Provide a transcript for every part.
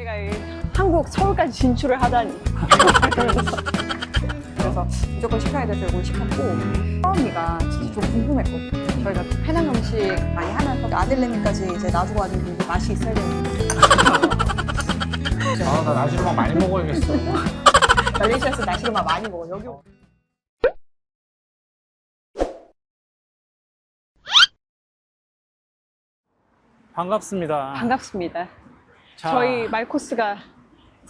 저희가 한국 서울까지 진출을 하다니. 그래서 무조건 시켜야 돼서 이걸 시켰고, 처음이가 진짜 좀 궁금했거든요. 저희가 또 페낭 음식 많이 하면서 아들내미까지 이제 놔두고 왔는데 이게 맛이 있어야 되는데. 아, 나 나시로만 많이 먹어야겠어. 말레이시아에서 나시로만 많이 먹어. 여기. 반갑습니다. 반갑습니다. 자, 저희 말코스가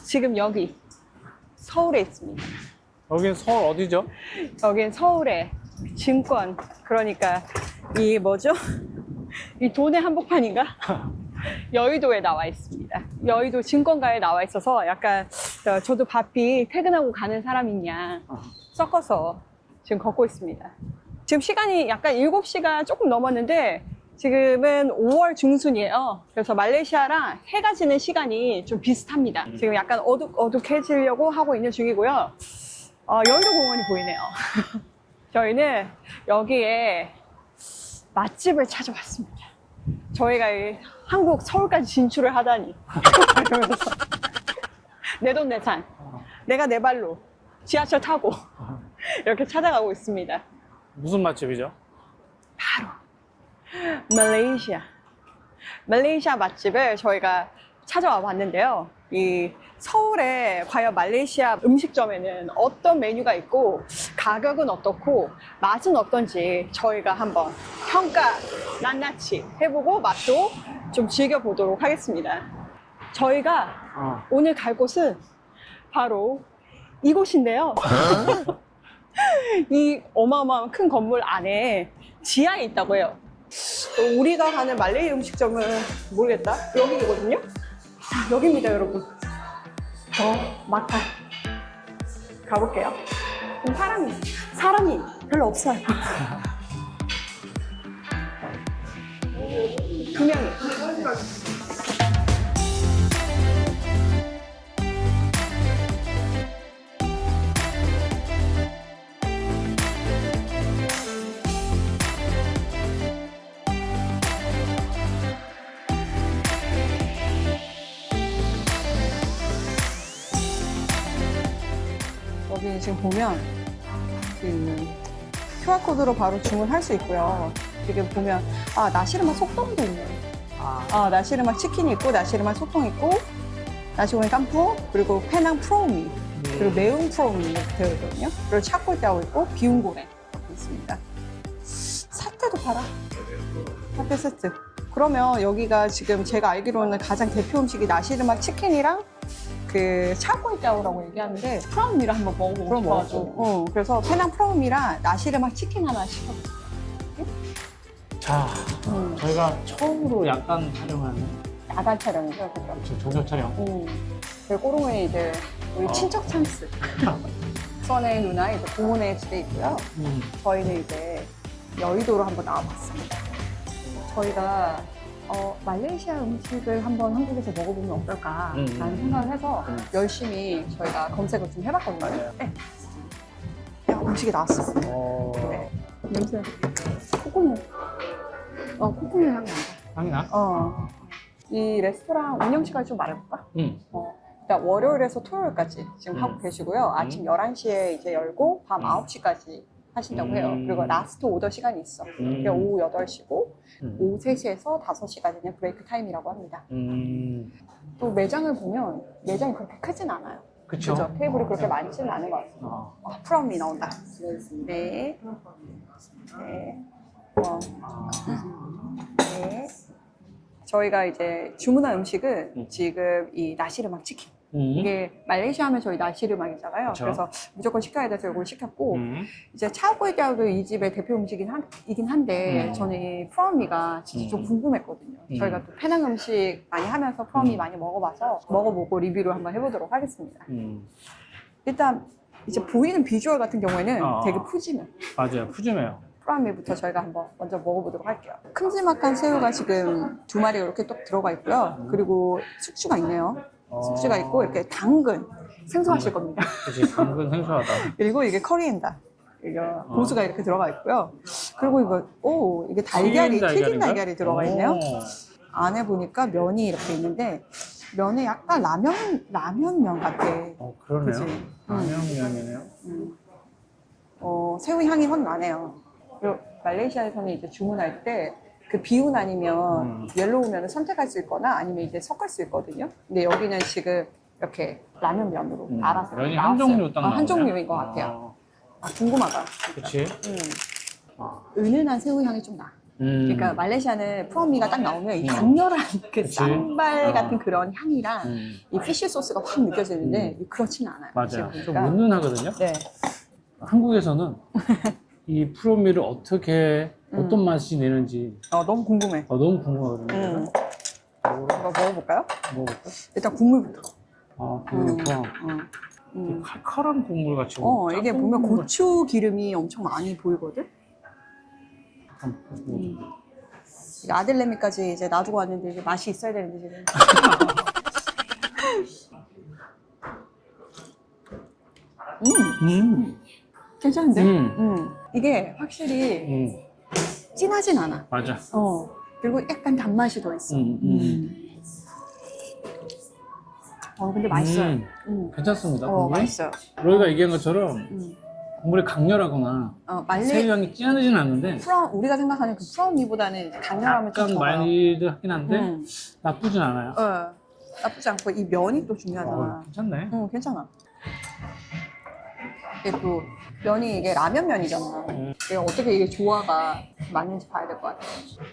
지금 여기 서울에 있습니다. 여긴 서울 어디죠? 여긴 서울의 증권, 그러니까 이 뭐죠? 이 돈의 한복판인가? 여의도에 나와 있습니다. 여의도 증권가에 나와 있어서 약간 저도 바삐 퇴근하고 가는 사람이냐 섞어서 지금 걷고 있습니다. 지금 시간이 약간 7시가 조금 넘었는데 지금은 5월 중순이에요. 그래서 말레이시아랑 해가 지는 시간이 좀 비슷합니다. 지금 약간 어둑해지려고 하고 있는 중이고요. 여의도 공원이 보이네요. 저희는 여기에 맛집을 찾아왔습니다. 저희가 한국 서울까지 진출을 하다니. 그러면서 내돈내산, 내가 내 발로 지하철 타고 이렇게 찾아가고 있습니다. 무슨 맛집이죠? 바로 말레이시아 맛집을 저희가 찾아와 봤는데요. 이 서울에 과연 말레이시아 음식점에는 어떤 메뉴가 있고 가격은 어떻고 맛은 어떤지 저희가 한번 평가 낱낱이 해보고 맛도 좀 즐겨보도록 하겠습니다. 저희가 오늘 갈 곳은 바로 이곳인데요. 이 어마어마한 큰 건물 안에 지하에 있다고 해요. 우리가 가는 말레이 음식점은 모르겠다. 여기거든요. 자, 여기입니다, 여러분. 마카 가볼게요. 사람이 별로 없어요. 두 명이. 여기 지금 보면 그 QR코드로 바로 주문할 수 있고요. 지금 보면 나시르막 속동도 있네. 나시르막 치킨이 있고 나시르막 속동 있고 나시고랭 깐푸 그리고 페낭 프로미 그리고 매운 프로미 이렇게 되어 있거든요. 그리고 차콜짜오 있고 비운고랭 있습니다. 사태도 팔아. 사태 세트. 그러면 여기가 지금 제가 알기로는 가장 대표 음식이 나시르막 치킨이랑 그 차콜짜오라고 얘기하는데 프롬미를 한번 먹어보고 싶어가지고 그래서 페낭 프롬이랑 나시르막 치킨 하나 시켰어요. 자, 저희가 처음으로 야간 촬영하는 야간 촬영이죠, 그죠? 지금 저녁 촬영. 저희 꼬롱에 이제 우리 친척 찬스. 수원의 누나 이제 부모네 집에 있고요. 저희는 이제 여의도로 한번 나와봤습니다. 저희가 말레이시아 음식을 한번 한국에서 먹어보면 어떨까라는 생각을 해서 열심히 저희가 검색을 좀 해봤거든요. 네. 야, 음식이 나왔어. 네. 냄새. 코코넛. 코코넛 향이 난다. 향이 나? 이 레스토랑 운영 시간 좀 말해볼까? 일단 월요일에서 토요일까지 지금 하고 계시고요. 아침 11시에 이제 열고 밤 9시까지 하신다고 해요. 그리고 라스트 오더 시간이 있어. 그게 오후 8시고 오후 3시에서 5시까지는 브레이크 타임이라고 합니다. 또 매장을 보면 매장이 그렇게 크진 않아요. 그쵸? 그죠? 테이블이 그렇게 많지는 않은 것 같아요. 프롬이 나온다. 네. 네. 네. 저희가 이제 주문한 음식은 지금 이 나시르막 치킨. 이게 말레이시아 하면 저희 나시르막이잖아요. 그쵸? 그래서 무조건 시켜야 돼서 이걸 시켰고 이제 차오구이짜오도 이 집의 대표 음식이긴 한데 저는 이 프롬미가 진짜 좀 궁금했거든요. 저희가 또 페낭 음식 많이 하면서 프롬미 많이 먹어봐서 먹어보고 리뷰를 한번 해보도록 하겠습니다. 일단 이제 보이는 비주얼 같은 경우에는 되게 푸짐해요. 맞아요, 푸짐해요. 프라미부터 저희가 한번 먼저 먹어보도록 할게요. 큼지막한 새우가 지금 2마리가 이렇게 또 들어가 있고요. 그리고 숙주가 있네요. 숙주가 있고 이렇게 당근 생소하실 겁니다. 그치, 당근 생소하다. 그리고 이게 커리앤다. 고수가 이렇게 들어가 있고요. 그리고 이게 달걀이 튀긴 달걀이 들어가 있네요. 안에 보니까 면이 이렇게 있는데 면에 약간 라면면 같아. 그러네요. 그치? 라면면이네요. 새우 향이 확 나네요. 그리고 말레이시아에서는 이제 주문할 때 그 비운 아니면 옐로우면을 선택할 수 있거나 아니면 이제 섞을 수 있거든요. 근데 여기는 지금 이렇게 라면면으로 알아서 면이 나왔어요. 한 종류 딱 나오네요. 한 종류인 것 같아요. 궁금하다. 그치? 은은한 새우 향이 좀 나. 그러니까 말레이시아는 프롬미가 딱 나오면 이 강렬한 그 그치? 쌈발 같은 그런 향이랑 음. 이 피쉬 소스가 확 느껴지는데 그렇지는 않아요. 맞아요. 지금 좀 보니까. 은은하거든요. 네. 한국에서는 이 프로미를 어떻게 어떤 맛이 내는지 너무 궁금해. 너무 궁금하거든요. 이거 먹어볼까요? 먹어볼까? 일단 국물부터. 국물부터 칼칼한 국물 같이. 이게 보면 고추 기름이 엄청 많이 보이거든? 이게 아들내미까지 이제 놔두고 왔는데 이게 맛이 있어야 되는데 지금. 괜찮은데? 이게 확실히 진하진 않아. 맞아. 그리고 약간 단맛이 더 있어. 근데 맛있어요. 괜찮습니다. 국물이. 맛있어요. 로이가 얘기한 것처럼 국물이 강렬하거나 새우 향이 진하지는 않는데 우리가 생각하는 그 프롬미보다는 강렬함을 좀 약간 더. 마일드하긴 한데 나쁘진 않아요. 나쁘지 않고 이 면이 또 중요하잖아. 괜찮네. 괜찮아. 이게 또 면이 이게 라면면이잖아. 이게 어떻게 이게 조화가 맞는지 봐야 될 것 같아.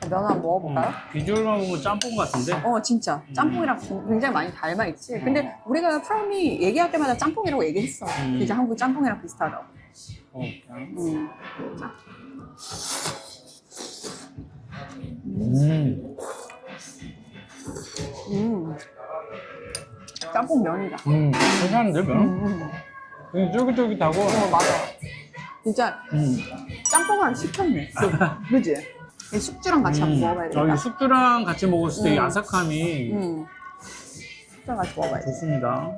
면 한번 먹어볼까요? 비주얼만 보면 짬뽕 같은데. 진짜 짬뽕이랑 굉장히 많이 닮아 있지. 근데 우리가 프롬이 얘기할 때마다 짬뽕이라고 얘기했어. 이제 한국 짬뽕이랑 비슷하다고. 짬뽕 면이다. 괜찮은데 면? 되게 쫄깃쫄깃하고. 맞아. 진짜 짬뽕을 시켰네. 그지? 이 숙주랑 같이 한번 먹어봐야 되겠다. 이 숙주랑 같이 먹었을 때 이 아삭함이 숙주랑 같이 먹어봐야 돼. 좋습니다.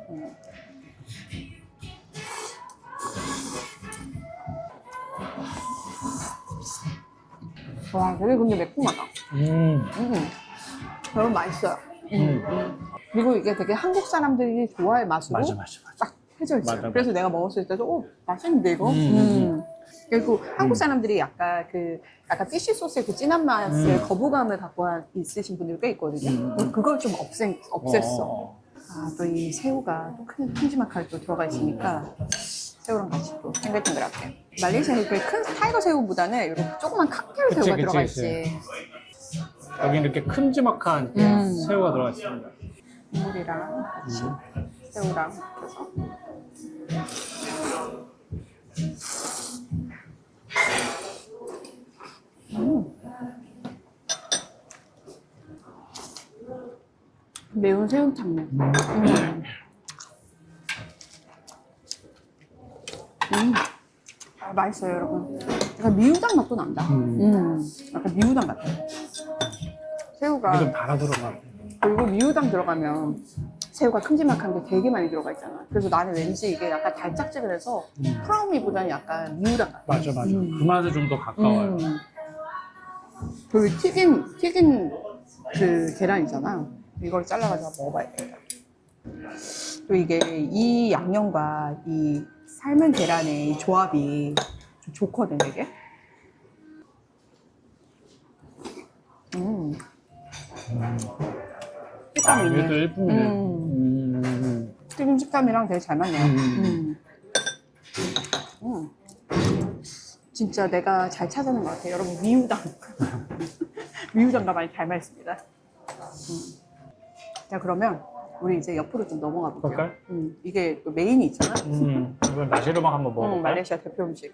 와, 되게 근데 매콤하다. 여러분 맛있어요. 그리고 이게 되게 한국 사람들이 좋아할 맛으로 맞아. 딱 해져 있어요. 맞아. 그래서 내가 먹었을 때도 맛있는데 이거? 그리고 한국 사람들이 약간 약간 피쉬 소스의 그 진한 맛을 거부감을 갖고 있으신 분들이 꽤 있거든요. 그걸 좀 없앴어. 또 이 새우가 또 큼지막하게 또 들어가 있으니까 새우랑 같이 또 탱글탱글하게. 말레이시아는 큰 타이거 새우보다는 이렇게 조그만 칵테일 새우가 들어가 있지. 여기 이렇게 큼지막한 새우가 들어가 있습니다. 국물이랑 같이 새우랑 해서. 매운 새우탕면. 맛있어요, 여러분. 약간 미우당 맛도 난다. 약간 미우당 같아. 새우가. 좀 달아 들어가. 그리고 미우당 들어가면 새우가 큼지막한 게 되게 많이 들어가 있잖아. 그래서 나는 왠지 이게 약간 달짝지근해서 프라우미보다는 약간 미우당 같아. 맞아. 그 맛에 좀 더 가까워요. 그리고 튀긴 그 계란이잖아. 이걸 잘라가지고 먹어봐야겠다. 또 이게 이 양념과 이 삶은 계란의 이 조합이 좀 좋거든, 되게. 식감이 있네. 얘도 일품이네. 튀김 식감이랑 되게 잘 맞네요. 진짜 내가 잘 찾아낸 것 같아요. 여러분, 미우당. 미우당과 많이 닮아있습니다. 자, 그러면 우리 이제 옆으로 좀 넘어가 볼게요. 이게 또 메인이 있잖아. 이건 나시르막 한번 먹어볼까요? 말레이시아 대표 음식.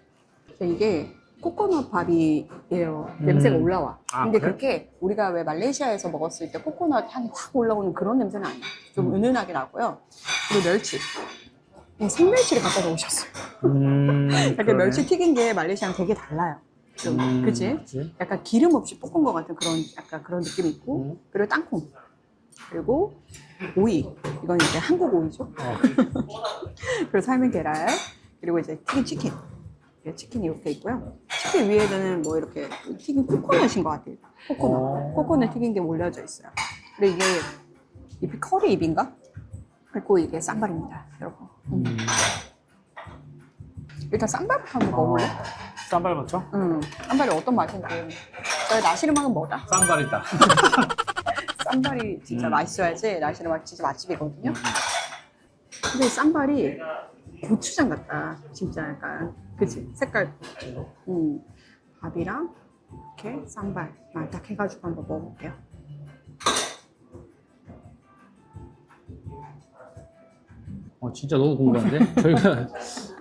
이게 코코넛 밥이에요. 냄새가 올라와. 근데 그래? 그렇게 우리가 왜 말레이시아에서 먹었을 때 코코넛 향이 확 올라오는 그런 냄새는 아니야. 좀 은은하게 나고요. 그리고 멸치. 생멸치를 갖다 놓으셨어요. 이렇게 멸치 튀긴 게 말레이시아랑 되게 달라요. 좀, 그치? 약간 기름 없이 볶은 것 같은 약간 그런 느낌이 있고, 그리고 땅콩. 그리고 오이. 이건 이제 한국 오이죠. 그리고 삶은 계란. 그리고 이제 튀긴 치킨. 치킨이 이렇게 있고요. 치킨 위에는 뭐 이렇게 튀긴 코코넛인 것 같아요. 코코넛 튀긴 게 올려져 있어요. 근데 이게 잎이 커리 잎인가? 그리고 이게 쌈발입니다, 여러분. 일단 쌈발부터 한번 먹어볼래? 쌈발 맞죠? 쌈발이 어떤 맛인지. 저희 나시르막은 뭐다? 쌈발이다. 쌈발이 진짜 맛있어야지 나시르막 진짜 맛집이거든요. 근데 쌈발이 고추장 같다, 진짜 약간. 그치? 색깔. 밥이랑 이렇게 쌈발만 딱 해가지고 한번 먹어볼게요. 진짜 너무 궁금한데? 저희가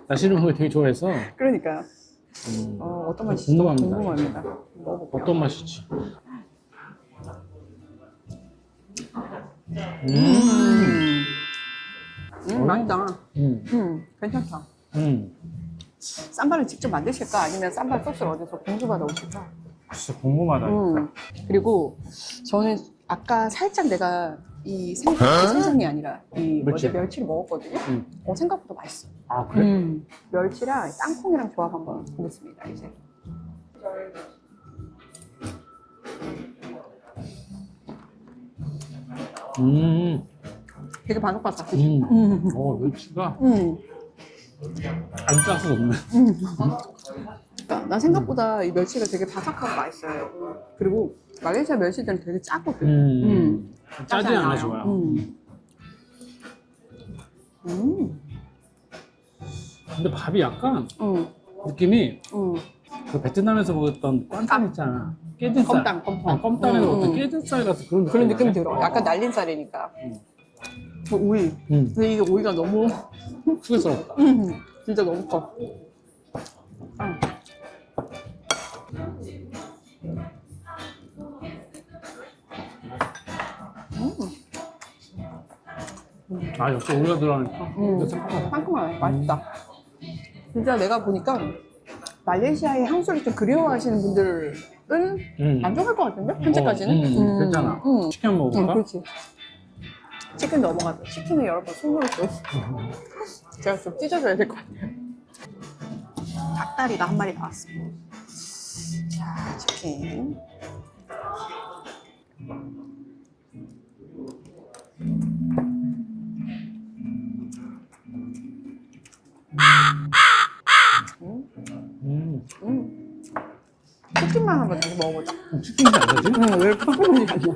나시르막을 되게 좋아해서 그러니까요. 어떤 맛이지? 궁금합니다. 궁금합니다. 먹어볼게요. 어떤 맛일지. 맛있다. 괜찮다. 음. 쌈발을 직접 만드실까? 아니면 쌈발 소스를 어디서 공수받아 오실까? 진짜 궁금하다. 그리고 저는 아까 살짝 내가 이 생선이 아니라 이 멸치. 멸치를 먹었거든요. 생각보다 맛있어. 아, 그래? 멸치랑 땅콩이랑 조합 한번 보겠습니다, 이제. 되게 바삭바삭. 멸치가 안 짜서 없네. 그러니까 난 생각보다 이 멸치가 되게 바삭하고 맛있어요. 그리고 말레이시아 멸치들은 되게 짜거든. 짜지 않아 좋아요. 근데 밥이 약간 느낌이 그 베트남에서 먹었던 꽝땀 있잖아. 깨진쌀. 껌땀. 껌땀에서 먹었던 깨진쌀 같은 그런 느낌이 들어. 약간 날린 쌀이니까. 오이. 근데 이게 오이가 너무 후회스럽다. 진짜 너무 커. 역시 오이가 들어가니까. 상큼하네. 맛있다. 진짜 내가 보니까 말레이시아의 향수를 좀 그리워하시는 분들은 만족할 것 같은데? 현재까지는? 괜찮아. 치킨 한번 먹어볼까? 그렇지. 치킨 넘어가죠. 치킨은 여러분 손으로 좀 제가 좀 찢어줘야 될 것 같아요. 닭다리가 한 마리 나왔어. 자, 치킨. 치킨만 한번 다시 먹어보자. 치킨이 안 되지? 왜 이렇게 팍팍하지 않냐?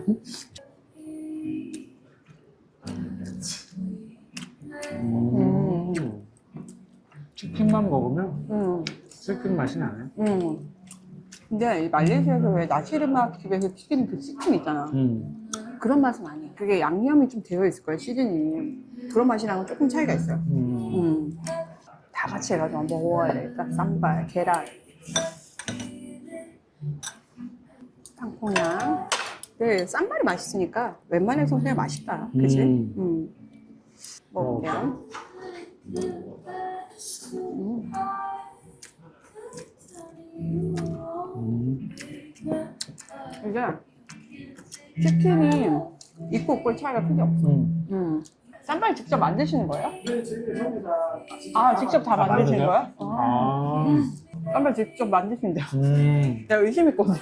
치킨만 먹으면 치킨 맛이 나네. 근데 이 말레이시아에서 왜 나시르막 집에서 튀기는 그 치킨 있잖아. 그런 맛은 아니야. 그게 양념이 좀 되어 있을 거예요, 시즈닝이. 그런 맛이랑은 조금 차이가 있어요. 다 같이 해가지고 한번 먹어야 되겠다. 쌈발, 계란, 땅콩이랑. 근데 쌈발이 맛있으니까 웬만해서 그냥 맛있다. 그치? 먹을게요. 이게 치킨이 있고 없고의 차이가 크게 없어. 쌈발 직접 만드시는 거예요? 아, 직접 다 만드시는 거예요? 쌈발 직접 만드신대요. 내가 의심했거든.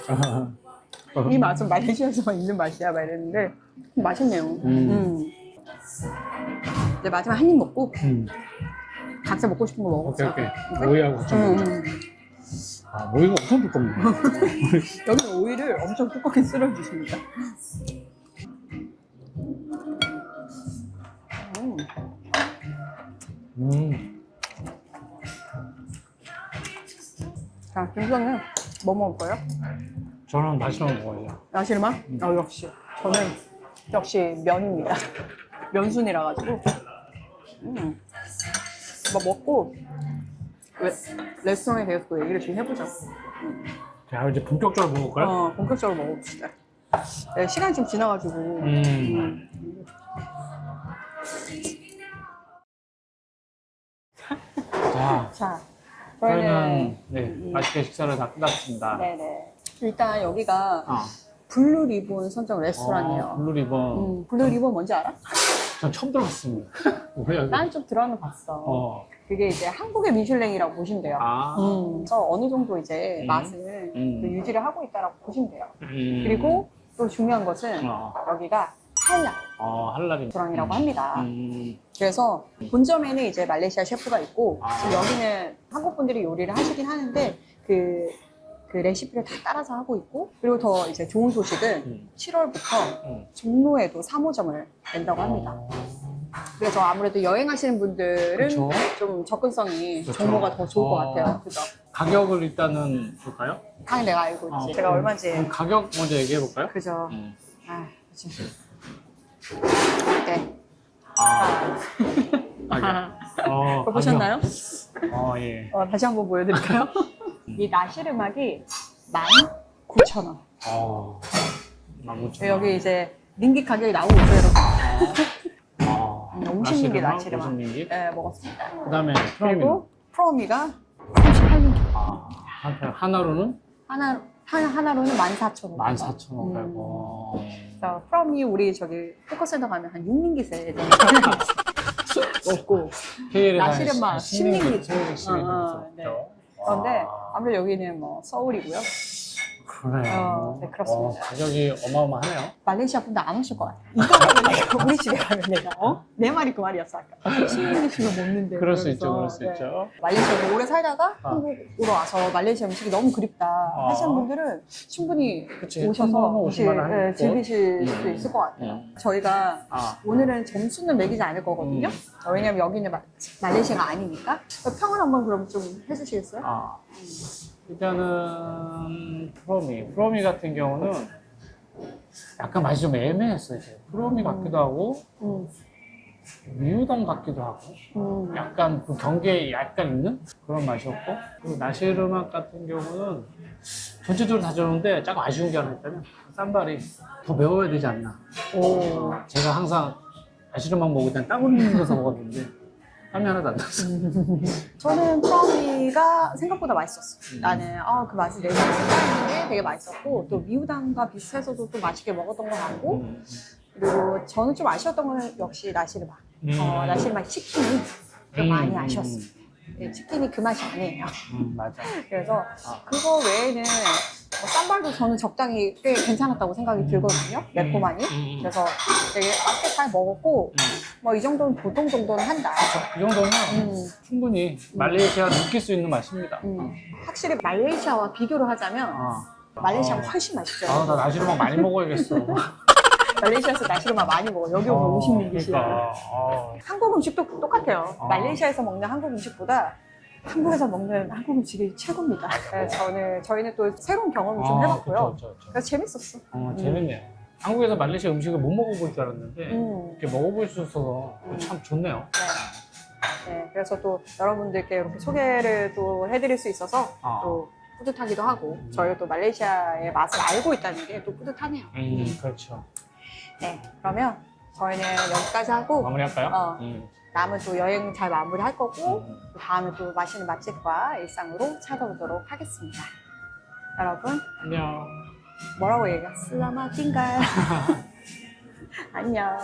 이 맛은 말레이시아에서만 있는 맛이야, 막 이랬는데 맛있네요. 이제 마지막 한 입 먹고 각자 먹고 싶은 거 먹읍시다. 오케이. 오이하고 좀 먹자. 오이가 엄청 두껍네. 여기는 오이를 엄청 두껍게 쓸어주십니다. 자, 김수현은 뭐 먹을 거예요? 저는 나시르막 먹어야죠. 나시르막? 역시. 저는 역시 면입니다. 면순이라 가지고. 뭐 먹고 레스토랑에 대해서 또 얘기를 좀 해보자. 자, 이제 본격적으로 먹을까요? 본격적으로 먹어봅시다. 네, 시간이 좀 지나가지고. 자, 저희는 맛있게 식사를 다 끝났습니다. 네네. 일단 여기가 블루 리본 선정 레스토랑이에요. 블루 리본. 블루 리본 뭔지 알아? 전 처음 들어봤습니다. 난 좀 들어는 봤어. 그게 이제 한국의 미슐랭이라고 보시면 돼요. 그래서 어느 정도 이제 맛을 유지를 하고 있다라고 보시면 돼요. 그리고 또 중요한 것은 여기가 할랄 할랄이. 레스토랑이라고 합니다. 음. 그래서 본점에는 이제 말레이시아 셰프가 있고 아. 지금 여기는 한국 분들이 요리를 하시긴 하는데 그 레시피를 다 따라서 하고 있고, 그리고 더 이제 좋은 소식은 7월부터 종로에도 3호점을 낸다고 합니다. 그래서 아무래도 여행하시는 분들은 그쵸? 좀 접근성이 그쵸. 종로가 더 좋을 것 같아요. 그죠? 가격을 일단은 볼까요? 당연히 내가 알고 있지. 제가 얼마인지. 그럼 가격 먼저 얘기해 볼까요? 그죠. 아, 그치. 네. 그거 보셨나요? 예. 다시 한번 보여드릴까요? 이 나시르막이 19,000원. 15,000원. 여기 이제 링기 가격이 나오고 있어요, 여러분. 50링기 나시르막, 나시르막. 50링기? 네, 먹었습니다. 그 다음에 프로미는? 그리고 프로미가 38링기. 한편 하나로는? 하나로는 14,000원. 14,500원. 그래서 프롬이 우리 저기 포커센터 가면 한 6링기세 먹고 KL에서 나시르막 10링기. 10링기. 네. 그런데 아무래도 여기는 뭐 서울이고요. 그래요. 네, 그렇습니다. 가격이 어마어마하네요. 말레이시아 분들 안 오실 것 같아. 이 가격은 내가 우리 집에 가면 내가 내 말이 그 말이었어 아까. 10링기씩을 먹는데. 그럴 수 있죠, 그러면서, 그럴 수 있죠. 말레이시아에 오래 살다가 한국으로 와서 말레이시아 음식이 너무 그립다 하시는 분들은 충분히 그치. 오셔서 한번 오실 만한 네, 거. 즐기실 수도 있을 것 같아요. 저희가 오늘은 점수는 매기지 않을 거거든요. 왜냐면 여기는 말레이시아가 아니니까. 평을 한번 그럼 좀 해주시겠어요? 일단은 프로미 같은 경우는 약간 맛이 좀 애매했어요. 프로미 같기도 하고 미우당 같기도 하고 약간 그 경계에 약간 있는 그런 맛이었고, 그리고 나시르막 같은 경우는 전체적으로 다 좋은데 조금 아쉬운 게 하나 있다면 쌈발이 더 매워야 되지 않나. 제가 항상 나시르막 먹을 땐 땀 흘리면서 먹었는데 땀이 하나도 안 났어요. 저는 프로미가 생각보다 맛있었어요. 나는 그 맛이 내면서 쌓이는 게 되게 맛있었고, 또 미우당과 비슷해서도 또 맛있게 먹었던 것 같고, 그리고 저는 좀 아쉬웠던 거는 역시 나시르막. 나시르막 치킨이 좀 많이 아쉬웠습니다. 네, 치킨이 그 맛이 아니에요. 맞아. 그래서 그거 외에는 쌈발도 저는 적당히 꽤 괜찮았다고 생각이 들거든요. 매콤하니. 그래서 되게 맛있게 잘 먹었고, 뭐 이 정도는 보통 정도는 한다. 이 정도면 충분히 말레이시아 느낄 수 있는 맛입니다. 확실히 말레이시아와 비교를 하자면 말레이시아가 훨씬 맛있죠. 나 나시르막 많이 먹어야겠어. 말레이시아에서 나시르막 많이 먹어. 여기 오면 50링기시야. 그러니까. 한국 음식도 똑같아요. 말레이시아에서 먹는 한국 음식보다 한국에서 먹는 한국 음식이 최고입니다. 네, 저희는 또 새로운 경험을 좀 해봤고요. 그쵸. 그래서 재밌었어. 재밌네요. 한국에서 말레이시아 음식을 못 먹어볼 줄 알았는데 이렇게 먹어볼 수 있어서 참 좋네요. 네, 그래서 또 여러분들께 이렇게 소개를 또 해드릴 수 있어서 또 뿌듯하기도 하고, 저희가 또 말레이시아의 맛을 알고 있다는 게 또 뿌듯하네요. 그렇죠. 네, 그러면 저희는 여기까지 하고 마무리할까요? 남은 또 여행 잘 마무리할 거고, 다음에 또 맛있는 맛집과 일상으로 찾아오도록 하겠습니다. 여러분, 안녕. 뭐라고 얘기해? 슬라마 띵갈. 안녕.